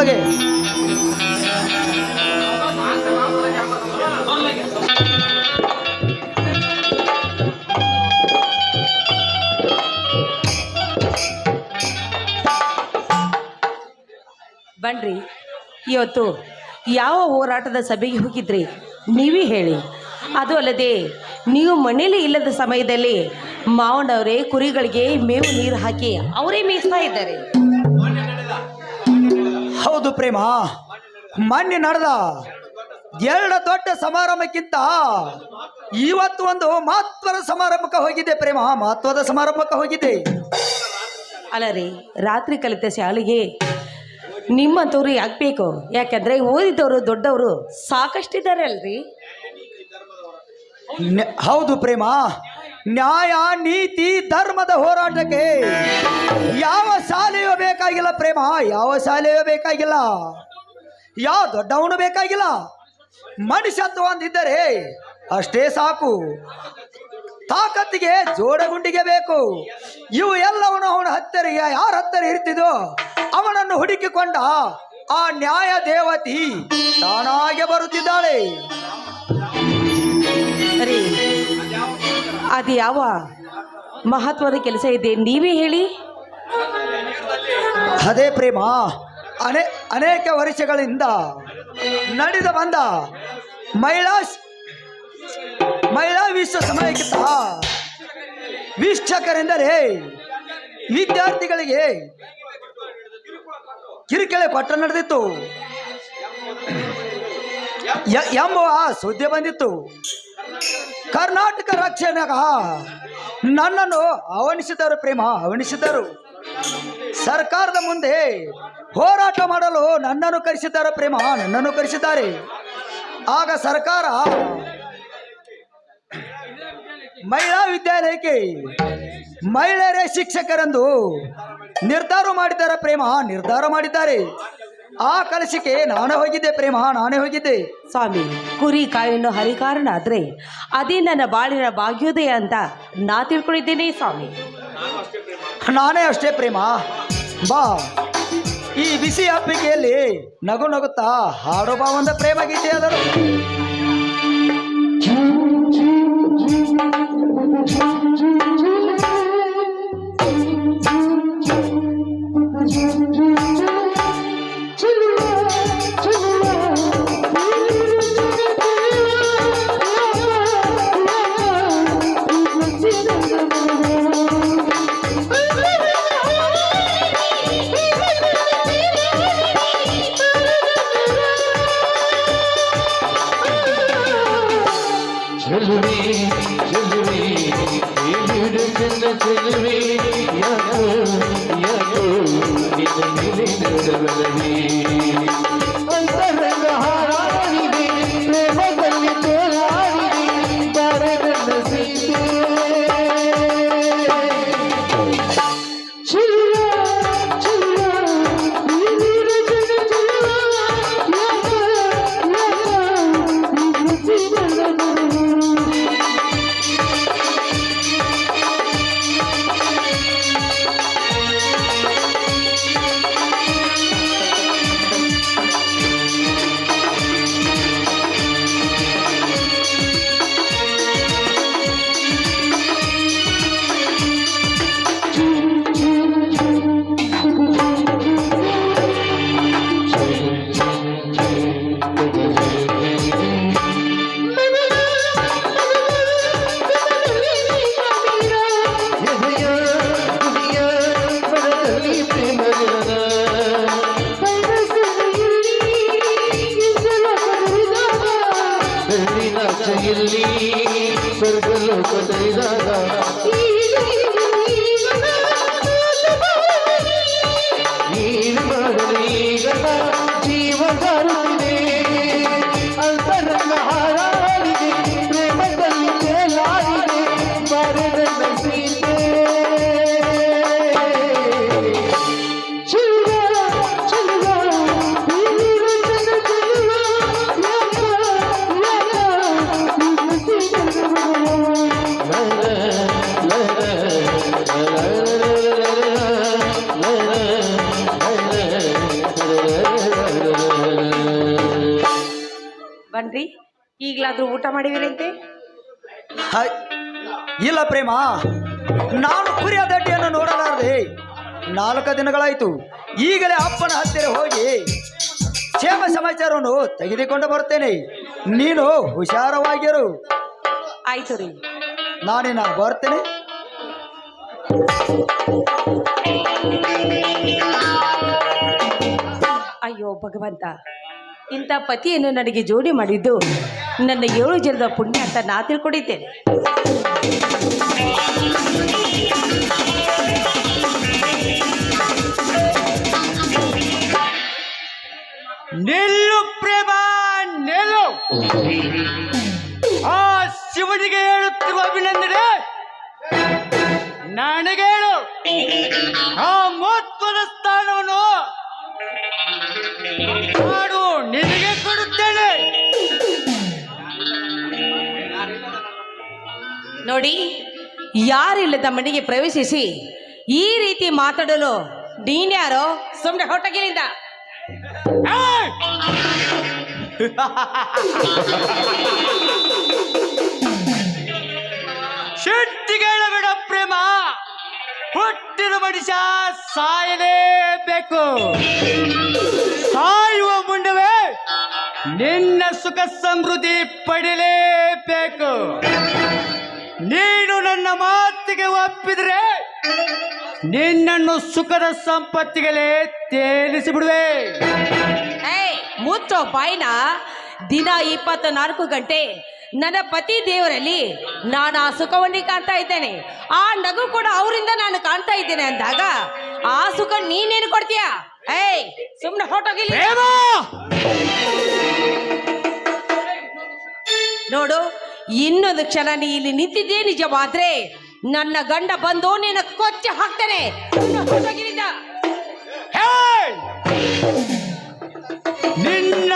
ಒಳಗೆ. ಬನ್ರಿ, ಇವತ್ತು ಯಾವ ಹೋರಾಟದ ಸಭೆಗೆ ಹೋಗಿದ್ರಿ ನೀವೇ ಹೇಳಿ. ಅದು ಅಲ್ಲದೆ ನೀವು ಮನೇಲಿ ಇಲ್ಲದ ಸಮಯದಲ್ಲಿ ಮಾವನವರೇ ಕುರಿಗಳಿಗೆ ಮೇವು ನೀರು ಹಾಕಿ ಅವರೇ ಮೇಯಿಸ್ತಾ ಇದ್ದಾರೆ. ಹೌದು ಪ್ರೇಮ, ಮೊನ್ನೆ ನಡೆದ 2 ದೊಡ್ಡ ಸಮಾರಂಭಕ್ಕಿಂತ ಇವತ್ತು ಒಂದು ಮಹತ್ವದ ಸಮಾರಂಭಕ್ಕೆ ಹೋಗಿದ್ದೆ ಪ್ರೇಮ, ಮಹತ್ವದ ಸಮಾರಂಭಕ್ಕೆ ಹೋಗಿದ್ದೆ. ಅಲ್ಲ ರೀ, ರಾತ್ರಿ ಕಲಿತ ಶಾಲೆಗೆ ನಿಮ್ಮಂಥವ್ರು ಯಾಕೆ ಬೇಕು? ಯಾಕಂದ್ರೆ ಓದಿದವರು ದೊಡ್ಡವರು ಸಾಕಷ್ಟಿದ್ದಾರೆ ಅಲ್ರಿ. ಹೌದು ಪ್ರೇಮ, ನ್ಯಾಯ ನೀತಿ ಧರ್ಮದ ಹೋರಾಟಕ್ಕೆ ಯಾವ ಶಾಲೆಯೂ ಬೇಕಾಗಿಲ್ಲ ಪ್ರೇಮ, ಯಾವ ಶಾಲೆಯೂ ಬೇಕಾಗಿಲ್ಲ, ಯಾವ ದೊಡ್ಡವನು ಬೇಕಾಗಿಲ್ಲ. ಮನುಷ್ಯತ್ವ ಒಂದಿದ್ದರೆ ಅಷ್ಟೇ ಸಾಕು. ತಾಕತ್ತಿಗೆ ಜೋಡಗುಂಡಿಗೆ ಬೇಕು. ಇವು ಎಲ್ಲವನು ಅವನ ಹತ್ತಿರ ಯಾರ ಹತ್ತಿರ ಇರ್ತಿದೋ ಅವನನ್ನು ಹುಡುಕಿಕೊಂಡ ಆ ನ್ಯಾಯ ದೇವತಿ ತಾನಾಗೆ ಬರುತ್ತಿದ್ದಾಳೆ. ರೀ, ಅದು ಯಾವ ಮಹತ್ವದ ಕೆಲಸ ಇದೆ ನೀವೇ ಹೇಳಿ. ಅದೇ ಪ್ರೇಮ, ಅನೇಕ ವರ್ಷಗಳಿಂದ ನಡೆದ ಬಂದ ಮಹಿಳಾ ವಿಶ್ವ ಸಮಯಕ್ಕಿಂತ ವೀಕ್ಷಕರೆಂದರೆ ವಿದ್ಯಾರ್ಥಿಗಳಿಗೆ ಕಿರಿಕಿರಿ ಪಟ್ಟ ನಡೆದಿತ್ತು ಎಂಬುವ ಸುದ್ದಿ ಬಂದಿತ್ತು. ಕರ್ನಾಟಕ ರಕ್ಷಣೆಗ ನನ್ನನ್ನು ಆಹ್ವಾನಿಸಿದರು ಪ್ರೇಮ, ಆಹ್ವಾನಿಸಿದರು. ಸರ್ಕಾರದ ಮುಂದೆ ಹೋರಾಟ ಮಾಡಲು ನನ್ನನ್ನು ಕರೆಸಿದ್ದಾರೆ ಪ್ರೇಮ, ನನ್ನನ್ನು ಕರೆಸಿದ್ದಾರೆ. ಆಗ ಸರ್ಕಾರ ಮಹಿಳಾ ವಿದ್ಯಾಲಯಕ್ಕೆ ಮಹಿಳೆಯರೇ ಶಿಕ್ಷಕರೆಂದು ನಿರ್ಧಾರ ಮಾಡಿದ್ದಾರೆ ಪ್ರೇಮ, ನಿರ್ಧಾರ ಮಾಡಿದ್ದಾರೆ. ಆ ಕಲಸಿಕೆ ನಾನೇ ಹೋಗಿದ್ದೆ ಪ್ರೇಮ, ನಾನೇ ಹೋಗಿದ್ದೆ. ಸ್ವಾಮಿ, ಕುರಿ ಕಾಯನ್ನು ಹರಿಕಾರಣ ಆದ್ರೆ ಅದೇ ನನ್ನ ಬಾಳಿನ ಭಾಗ್ಯೋದಯ ಅಂತ ನಾ ತಿಳ್ಕೊಂಡಿದ್ದೇನೆ ಸ್ವಾಮಿ. ನಾನೇ ಅಷ್ಟೇ ಪ್ರೇಮ. ಬಾ, ಈ ಬಿಸಿ ಹಪ್ಪಿಗೆಯಲ್ಲಿ ನಗು ನಗುತ್ತಾ ಹಾಡು ಬಾ ಒಂದು ಪ್ರೇಮ ಗೀತೆ ಆದರು. la la la la ಬನ್ರಿ, ಈಗಲಾದ್ರೂ ಊಟ ಮಾಡಿವಿರಂತೆ? ಹೈ, ಇಲ್ಲ ಪ್ರೇಮ, ನಾನು ಕುರಿಯ ದಡ್ಡಿಯನ್ನು ನೋಡಲಾರದೆ 4 ದಿನಗಳಾಯಿತು. ಈಗಲೇ ಅಪ್ಪನ ಹತ್ತಿರ ಹೋಗಿ ಕ್ಷೇಮ ಸಮಾಚಾರವನ್ನು ತೆಗೆದುಕೊಂಡು ಬರ್ತೇನೆ. ನೀನು ಹುಷಾರವಾಗಿರು. ಆಯ್ತು ರೀ, ನಾನಿನ್ನ ಬರ್ತೇನೆ. ಅಯ್ಯೋ ಭಗವಂತ, ಇಂಥ ಪತಿಯನ್ನು ನನಗೆ ಜೋಡಿ ಮಾಡಿದ್ದು ನನ್ನ 7 ಜನ್ಮದ ಪುಣ್ಯ ಅಂತ ನಾ ತಿಳ್ಕೊಂಡಿದ್ದೇನೆ. ನಿಲ್ಲು ಪ್ರೇಮ, ನಿಲ್ಲು. ಆ ಶಿವನಿಗೆ ಹೇಳುತ್ತಿರುವ ಅಭಿನಂದನೆ ನನಗೆ ಹೇಳು. ಆ ಮಹತ್ವದ ಸ್ಥಾನವನ್ನು ನಾನು ನಿನಗೆ ಕೊಡುತ್ತೇನೆ. ನೋಡಿ, ಯಾರಿಲ್ಲದ ಮನೆಗೆ ಪ್ರವೇಶಿಸಿ ಈ ರೀತಿ ಮಾತಾಡಲು ನೀನ್ಯಾರೋ? ಸುಮ್ಮನೆ ಹೊಟ್ಟಗಿಲಿಂದ. ಶೆಟ್ಟಿಗೇಳಬೇಡ ಪ್ರೇಮ, ಹುಟ್ಟಿದ ಮನುಷ್ಯ ಸಾಯಲೇಬೇಕು. ಸಾಯುವ ಮುಂಡವೇ ನಿನ್ನ ಸುಖ ಸಮೃದ್ಧಿ ಪಡೆಯಲೇಬೇಕು. ನೀನು ನನ್ನ ಮಾತಿಗೆ ಒಪ್ಪಿದ್ರೆ ನಿನ್ನನ್ನು ಸುಖದ ಸಂಪತ್ತಿಗೆ ತೇಲಿಸಿ ಬಿಡುವೆ. ಮುಚ್ಚೋ ಬಾಯ್ನ. ದಿನ 24 ಗಂಟೆ ನನ್ನ ಪತಿ ದೇವರಲ್ಲಿ ನಾನು ಆ ಸುಖವನ್ನೇ ಕಾಣ್ತಾ ಇದ್ದೇನೆ. ಆ ನಗು ಕೂಡ ಅವರಿಂದ ನಾನು ಕಾಣ್ತಾ ಇದ್ದೇನೆ ಅಂದಾಗ ಆ ಸುಖ ನೀನೇನು ಕೊಡ್ತೀಯ? ಸುಮ್ಮನೆ ಹೊಟ್ಟೋಗಿಲ್ಲ. ನೋಡು, ಇನ್ನೊಂದು ಕ್ಷಣ ನೀ ಇಲ್ಲಿ ನಿಂತಿದ್ದೇ ನಿಜವಾದ್ರೆ ನನ್ನ ಗಂಡ ಬಂದು ನಿನ್ನ ಕೊಚ್ಚಿ ಹಾಕ್ತಾನೆ. ಹೊಟ್ಟೋಗಿಲಿಂದ. ನಿನ್ನ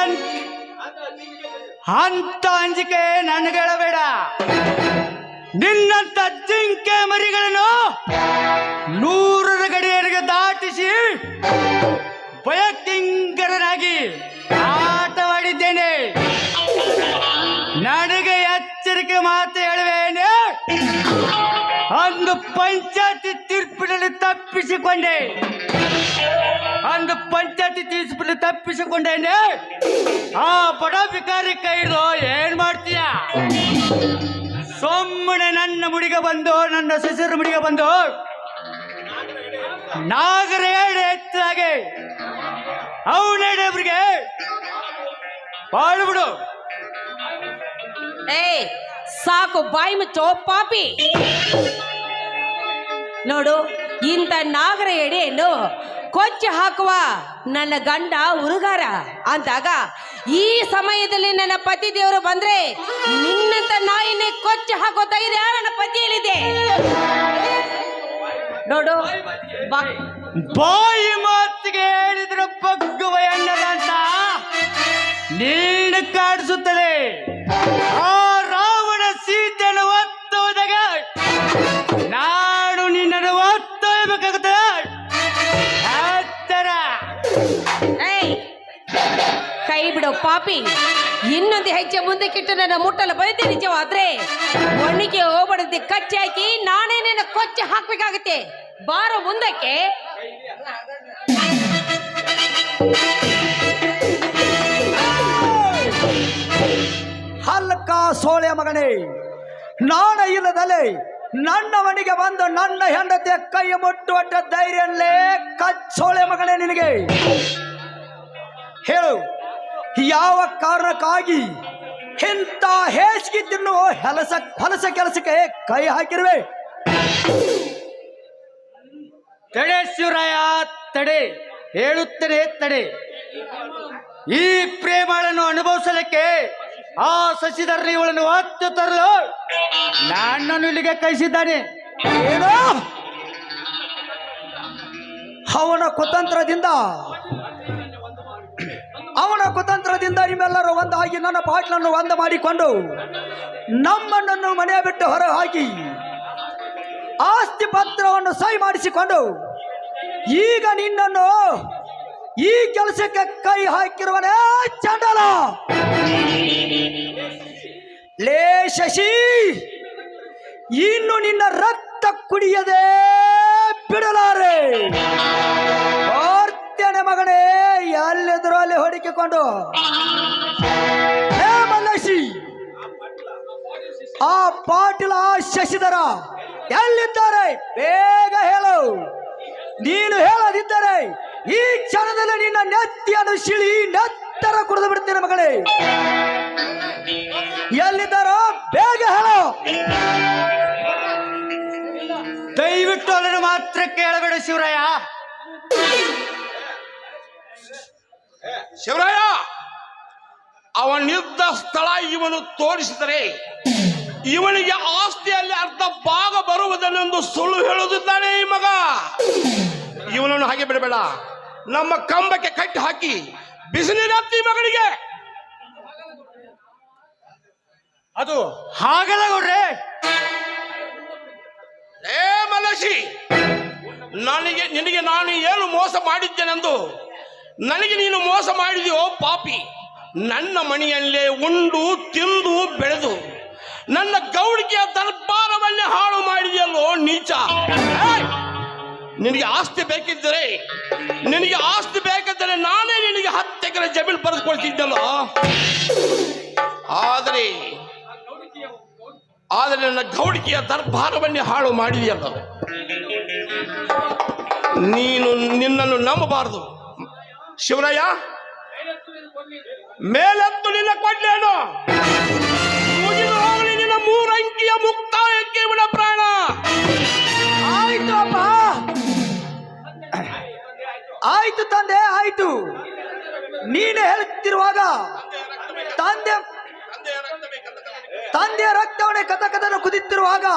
ಅಂತ ಅಂಜಿಕೆ ನನಗೇಳಬೇಡ. ನಿನ್ನಂತ ಜಿಂಕೆ ಮರಿಗಳನ್ನು 100ರ ಗಡಿಯರಿಗೆ ದಾಟಿಸಿ ಭಯಂಕರನಾಗಿ ಆಟವಾಡಿದ್ದೇನೆ. ನನಗೆ ಎಚ್ಚರಿಕೆ ಮಾತು ಹೇಳುವೇನೆ. ಅಂದು ಪಂಚಾಯತಿ ತೀರ್ಪಿನಲ್ಲಿ ತಪ್ಪಿಸಿಕೊಂಡೆ. ತಪ್ಪಿಸಿಕೊಂಡೇನೆ. ಆ ಬಡ ಬಿಕಾರಿ ಕೈದು ಏನ್ ಮಾಡ್ತೀಯ? ಸುಮ್ಮನೆ ನನ್ನ ಮುಡಿಗೆ ಬಂದು, ನನ್ನ ಸೊಸೆರ ಮುಡಿಗೆ ಬಂದು ನಾಗರೇಳೆ ಎತ್ತಾಗೆ ಅವನೇಬ್ರಿಗೆ ಬಾಳ್ಬಿಡು. ಸಾಕು, ಬಾಯಿ ಮುಚ್ಚೋ ಪಾಪಿ. ನೋಡು, ಇಂಥ ನಾಗರ ಎಡೆಯನ್ನು ಕೊಚ್ಚಿ ಹಾಕುವ ನನ್ನ ಗಂಡ ಹುರುಗಾರ ಅಂದಾಗ ಈ ಸಮಯದಲ್ಲಿ ನನ್ನ ಪತಿ ದೇವರು ಬಂದ್ರೆ ನಿನ್ನಂತ ನಾಯಿನೇ ಕೊಚ್ಚಿ ಹಾಕೋ ಧೈರ್ಯ ನನ್ನ ಪತಿಯಲ್ಲಿದೆ. ನೋಡು, ಬಾಯಿ ಮಾತಿಗೆ ಹೇಳಿದ್ರೆ ಬಗ್ಗುವ ಎನ್ನದಂತ ನೀನು ಕಾಡಿಸುತ್ತದೆ. ಆ ರಾವಣ ಸೀತೆಯನ್ನು ಒತ್ತು ಹೋದಾಗ ನಾನು ನಿನ್ನನ್ನು ಒತ್ತೊಯ್ಯಬೇಕಾಗುತ್ತದೆ. ಕೈ ಬಿಡು ಪಾಪಿ. ಇನ್ನೊಂದು ಹೆಜ್ಜೆ ಮುಂದಕ್ಕಿಟ್ಟು ನನ್ನ ಮುಟ್ಟಲು ಬಯದೆ ನಿಜವಾದ್ರೆ ಒಣ್ಣಿಗೆ ಹೋಗ್ಬಡದೆ ಕಚ್ಚಿ ಹಾಕಿ ನಾನೇ ನಿನ್ನ ಕೊಚ್ಚಿ ಹಾಕ್ಬೇಕಾಗತ್ತೆ. ಬಾರೋ ಮುಂದಕ್ಕೆ. ಹಲ್ಕ ಸೋಳೆ ಮಗನೇ, ನಾಣ ಇಲ್ಲದಲ್ಲೇ ನನ್ನ ಮನೆಗೆ ಬಂದು ನನ್ನ ಹೆಂಡತಿಯ ಕೈ ಮುಟ್ಟುವಟ್ಟ ಧೈರ್ಯಲ್ಲೇ ಕಚ್ಚೋಳೆ ಮಗನೇ ನಿನಗೆ ಹೇಳು, ಯಾವ ಕಾರಣಕ್ಕಾಗಿ ಇಂಥ ಹೇಸಿಗೆ ತಿನ್ನುವ ಹೊಲಸ ಕೆಲಸಕ್ಕೆ ಕೈ ಹಾಕಿರುವೆ? ತಡೆ ಶಿವರಾಯ, ತಡೆ, ಹೇಳುತ್ತೇನೆ ತಡೆ. ಈ ಪ್ರೇಮಗಳನ್ನು ಅನುಭವಿಸಲಿಕ್ಕೆ ಆ ಶಶಿಧರ್ ಇವಳನ್ನು ಹೊತ್ತು ತರಲು ನನ್ನನ್ನು ಇಲ್ಲಿಗೆ ಕಳಿಸಿದ್ದಾನೆ. ಏನು? ಅವನ ಕುತಂತ್ರದಿಂದ ನಿಮ್ಮೆಲ್ಲರೂ ಒಂದಾಗಿ ನನ್ನ ಬಾಟ್ಲನ್ನು ಒಂದು ಮಾಡಿಕೊಂಡು ನಮ್ಮಣ್ಣನ್ನು ಮನೆ ಬಿಟ್ಟು ಹೊರ ಹಾಕಿ ಆಸ್ತಿ ಪತ್ರವನ್ನು ಸಹಿ ಮಾಡಿಸಿಕೊಂಡು ಈಗ ನಿನ್ನನ್ನು ಈ ಕೆಲಸಕ್ಕೆ ಕೈ ಹಾಕಿರುವನೇ ಚಂಡಲ. ಶಶಿ, ಇನ್ನು ನಿನ್ನ ರಕ್ತ ಕುಡಿಯದೆ ಬಿಡಲಾರೆ. ಓರ್ತೇನೆ ಮಗನೇ, ಎಲ್ಲಿದ್ರು ಅಲ್ಲಿ ಹೊಡಿಕೊಂಡು. ಹೇ ಮಲ್ಲಶಿ, ಆ ಪಾಟೀಲ ಆ ಶಶಿಧರ ಎಲ್ಲಿದ್ದಾರೆ? ಬೇಗ ಹೇಳು. ನೀನು ಹೇಳದಿದ್ದರೆ ಈ ಕ್ಷಣದಲ್ಲಿ ನಿನ್ನ ನೆತ್ತಿಯನ್ನು ಶಿಳಿ ನೆತ್ತರ ಕುಡಿದು ಬಿಡ್ತೇನೆ ಮಗಳೇ. ಎಲ್ಲಿದ್ದಾರೋ ಬೇಗ ಹೇಳು. ದಯವಿಟ್ಟು ಅದನ್ನು ಮಾತ್ರ ಕೇಳಬೇಡ ಶಿವರಾಯ. ಶಿವರಾಯ, ಅವನಿದ್ದ ಸ್ಥಳ ಇವನು ತೋರಿಸಿದರೆ ಇವನಿಗೆ ಆಸ್ತಿಯಲ್ಲಿ ಅರ್ಧ ಭಾಗ ಬರುವುದನ್ನೆಂದು ಸುಳ್ಳು ಹೇಳುತ್ತಿದ್ದಾನೆ ಈ ಮಗ. ಇವನನ್ನು ಹಾಗೆ ಬಿಡಬೇಡ. ನಮ್ಮ ಕಂಬಕ್ಕೆ ಕಟ್ಟಿ ಹಾಕಿ ಬಿಸಿನೀರತ್ತಿ ಮಗಳಿಗೆ. ಅದು ಹಾಗಲ್ಲ ಗೌಡ್ರೆ. ಏ ಮಲಶಿ, ನಿನಗೆ ನಾನು ಏನು ಮೋಸ ಮಾಡಿದ್ದೇನೆಂದು ನನಗೆ ನೀನು ಮೋಸ ಮಾಡಿದೆಯೋ ಪಾಪಿ. ನನ್ನ ಮನೆಯಲ್ಲೇ ಉಂಡು ತಿಂದು ಬೆಳೆದು ನನ್ನ ಗೌಡಿಕೆಯ ದರ್ಬಾರವನ್ನೇ ಹಾಳು ಮಾಡಿದೆಯಲ್ಲೋ ನೀಚ. ನಿನಗೆ ಆಸ್ತಿ ಬೇಕಿದ್ದರೆ ನಾನೇ ನಿನಗೆ 10 ಎಕರೆ ಜಮೀನು ಬರೆದುಕೊಳ್ತಿದ್ದಲ್ಲೋ. ಆದರೆ ನನ್ನ ಗೌಡಿಕೆಯ ದರ್ಬಾರವನ್ನೇ ಹಾಳು ಮಾಡಿದೆಯಲ್ಲ. ನಿನ್ನನ್ನು ನಂಬಬಾರದು ಶಿವರಾಯ. ಮೇಲತ್ತು ನಿನ್ನ ಕೊಡ್ಲೇನು? ಮುಗಿದು ಹೋಗಲಿ ನಿನ್ನ 3 ಅಂಕಿಯ ಮುಕ್ತಾಯಕ್ಕೆ ಇವನ ಪ್ರಾಣ. ಆಯ್ತು ಅಪ್ಪ, ಆಯ್ತು ತಂದೆ, ಆಯ್ತು. ನೀನು ಹೇಳುತ್ತಿರುವಾಗ ತಂದೆಯ ರಕ್ತವನ್ನೇ ಕಥಕಥನ ಕುದಿತಿರುವಾಗ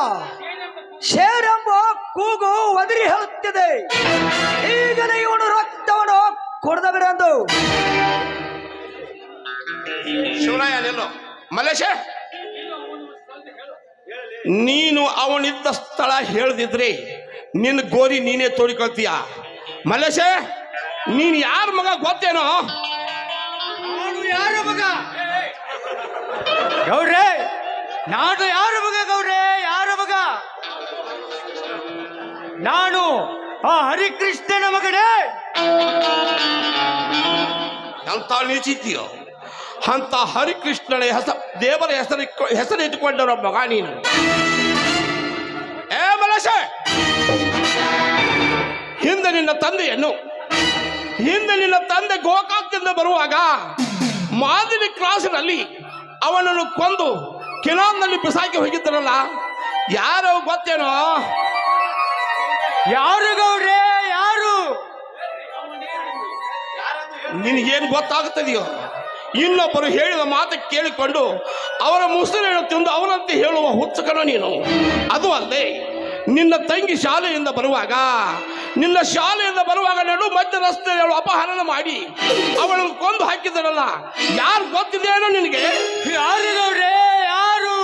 ಶೇರೆಂಬ ಕೂಗು ಒದರಿ ಹೇಳುತ್ತಿದೆ. ಈಗಲೇ ಇವನು ರಕ್ತವನ್ನು ಕೊಡದ ಬಿಡಂದು. ಶಿವರಾಯ ನಿಲ್ಲು. ಮಲೇಶ, ನೀನು ಅವನಿದ್ದ ಸ್ಥಳ ಹೇಳದಿದ್ರೆ ನಿನ್ನ ಗೋರಿ ನೀನೇ ತೋಡಿಕೊಳ್ತೀಯ. ಮಲೇಶ, ನೀನು ಯಾರ ಮಗ ಗೊತ್ತೇನೋ? ನಾನು ಯಾರ ಮಗ ಗೌಡ್ರೆ? ನಾನು ಯಾರ ಮಗ ಗೌಡ್ರೆ? ಯಾರ ಮಗ? ನಾನು ಆ ಹರಿಕೃಷ್ಣನ ಮಗನೇ. ಅಂತ ನಿಲ್ಸಿದ್ದೀಯೋ ಅಂತ ಹರಿಕೃಷ್ಣನ ದೇವರ ಹೆಸರು ಇಟ್ಟುಕೊಂಡವ ಮಗ ನೀನು. ಏ ಮಲೇಶ, ಹಿಂದೆ ನಿನ್ನ ತಂದೆ ಗೋಕಾಕ್ದಿಂದ ಬರುವಾಗ ಮಾದಿನಿ ಕ್ರಾಸಿನಲ್ಲಿ ಅವನನ್ನು ಕೊಂದು ಕಿನಾಲ್ನಲ್ಲಿ ಬಿಸಾಕಿ ಹೋಗಿದ್ದರಲ್ಲ, ಯಾರು ಗೊತ್ತೇನೋ? ಯಾರು ಗೌಡ್ರೆ? ಯಾರು? ನಿನಗೇನು ಗೊತ್ತಾಗುತ್ತದೆಯೋ? ಇನ್ನೊಬ್ಬರು ಹೇಳಿದ ಮಾತು ಕೇಳಿಕೊಂಡು ಅವರ ಮುಸುರೇನು ತಿಂದು ಅವರಂತೆ ಹೇಳುವ ಹುಚ್ಚಕನ ನೀನು. ಅದು ಅಲ್ಲದೆ ನಿನ್ನ ತಂಗಿ ಶಾಲೆಯಿಂದ ಬರುವಾಗ ನಡು ಮಧ್ಯ ರಸ್ತೆಯಲ್ಲಿ ಅಪಹರಣ ಮಾಡಿ ಅವಳನ್ನು ಕೊಂದು ಹಾಕಿದರಲ್ಲ, ಯಾರು ಗೊತ್ತಿದೆಯೇನೋ ನಿನಗೆ? ಯಾರು ಗೌಡ್ರೆ? ಯಾರು?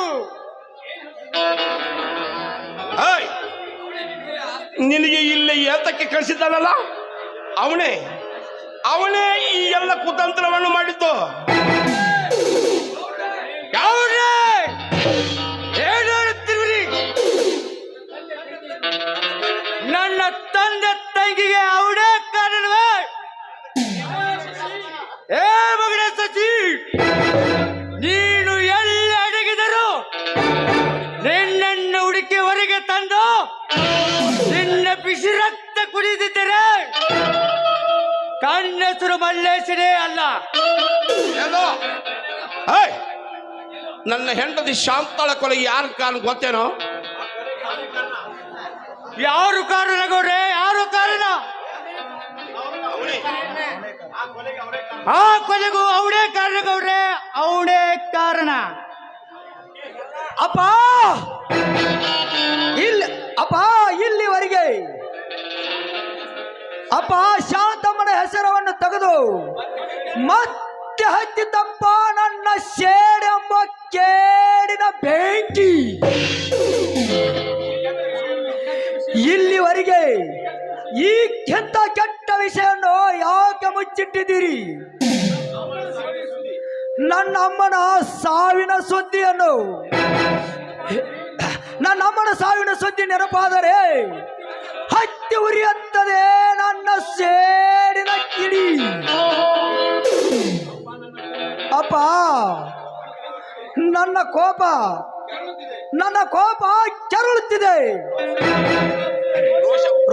ನಿನಗೆ ಇಲ್ಲಿ ಏತಕ್ಕೆ ಕಳಿಸಿದ್ದಾನಲ್ಲ, ಅವನೇ ಈ ಎಲ್ಲ ಕುತಂತ್ರವನ್ನು ಮಾಡಿದ್ದು. ನನ್ನ ತಂದೆ ತಂಗಿಗೆ ಅವನೇ ಕಾರಣವೇ? ಏ ಮಗನ ಸಚಿ, ನೀನು ಎಲ್ಲಿ ಅಡಗಿದರು ನಿನ್ನನ್ನು ಹುಡುಕಿ ಹೊರಗೆ ತಂದು ನಿನ್ನ ಬಿಸಿ ರಕ್ತ ಕುಡಿದಿದ್ದರೆ ಕಣ್ಣೆಸರು ಮಲ್ಲೇಶನೇ ಅಲ್ಲ. ನನ್ನ ಹೆಂಡತಿ ಶಾಂತಳ ಕೊಲೆಗೆ ಯಾರ ಕಾರಣ ಗೊತ್ತೇನೋ? ಯಾರು ಕಾರಣ ಗೌಡ್ರೆ? ಯಾರು ಕಾರಣ? ಆ ಕೊಲೆಗೂ ಅವನೇ ಕಾರಣ ಗೌಡ್ರೆ, ಅವನೇ ಕಾರಣ. ಅಪ್ಪ ಇಲ್ಲಿವರೆಗೆ ಅಪ್ಪ ಶಾಂತಮ್ಮನ ಹೆಸರವನ್ನು ತೆಗೆದು ಮತ್ತೆ ಹತ್ತಿದ್ದಪ್ಪ ನನ್ನ ಸೇಡೆಂಬ ಕೇಡಿನ ಬೆಂಕಿ. ಇಲ್ಲಿವರೆಗೆ ಈ ಕೆಟ್ಟ ವಿಷಯವನ್ನು ಯಾಕೆ ಮುಚ್ಚಿಟ್ಟಿದ್ದೀರಿ? ನನ್ನ ಅಮ್ಮನ ಸಾವಿನ ಸುದ್ದಿಯನ್ನು ನನ್ನ ಅಮ್ಮನ ಸಾವಿನ ಸುದ್ದಿ ನೆನಪಾದರೆ ಹತ್ತಿ ಉರಿಯುತ್ತದೆ ನನ್ನ ಸೇಡಿನ ಕಿಡಿ. ಅಪ್ಪ, ನನ್ನ ಕೋಪ ಕೆರಳುತ್ತಿದೆ,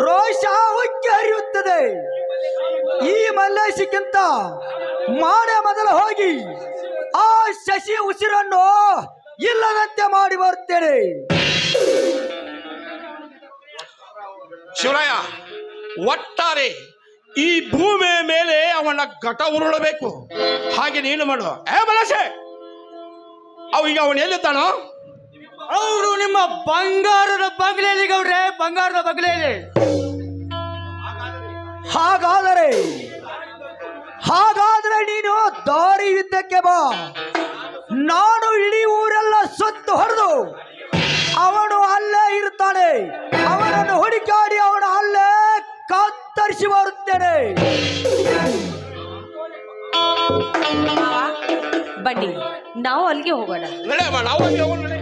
ರೋಷ ಉಕ್ಕಿ ಹರಿಯುತ್ತದೆ. ಈ ಮಲ್ಲೇಶಕ್ಕಿಂತ ಮಾಡೇ ಮೊದಲು ಹೋಗಿ ಆ ಶಶಿ ಉಸಿರನ್ನು ಇಲ್ಲದಂತೆ ಮಾಡಿ ಬರುತ್ತೇನೆ. ಶಿವರಾಯ, ಒಟ್ಟಾರೆ ಈ ಭೂಮಿಯ ಮೇಲೆ ಅವನ ಘಟ ಉರುಳಬೇಕು. ಹಾಗೆ ನೀನು ಮಾಡು. ಮನಸೆ ಈಗ ಅವನು ಎಲ್ಲಿದ್ದಾನೋ? ಅವರು ನಿಮ್ಮ ಬಂಗಾರದ ಬಂಗ್ಲೆಯಲ್ಲಿ ಗೌಡ್ರೆ, ಬಂಗಾರದ ಬಂಗ್ಲೆಯಲ್ಲಿ. ಹಾಗಾದರೆ ನೀನು ದಾರಿ ಯುದ್ಧಕ್ಕೆ ಬಾ. ನಾನು ಇಡೀ ಊರೆಲ್ಲ ಸುತ್ತು ಹೊಡೆದು ಅವನು ಅಲ್ಲೇ ಇರ್ತಾನೆ. ಅವನನ್ನು ಹುಡುಕಾಡಿ ಅವನ ಅಲ್ಲೇ ಕತ್ತರಿಸಿ ಬರುತ್ತೇನೆ. ಬನ್ನಿ, ನಾವು ಅಲ್ಲಿಗೆ ಹೋಗೋಣ. ನಡೆಯಮ್ಮ, ನಾವು ಅಲ್ಲಿ ಹೋಗೋಣ.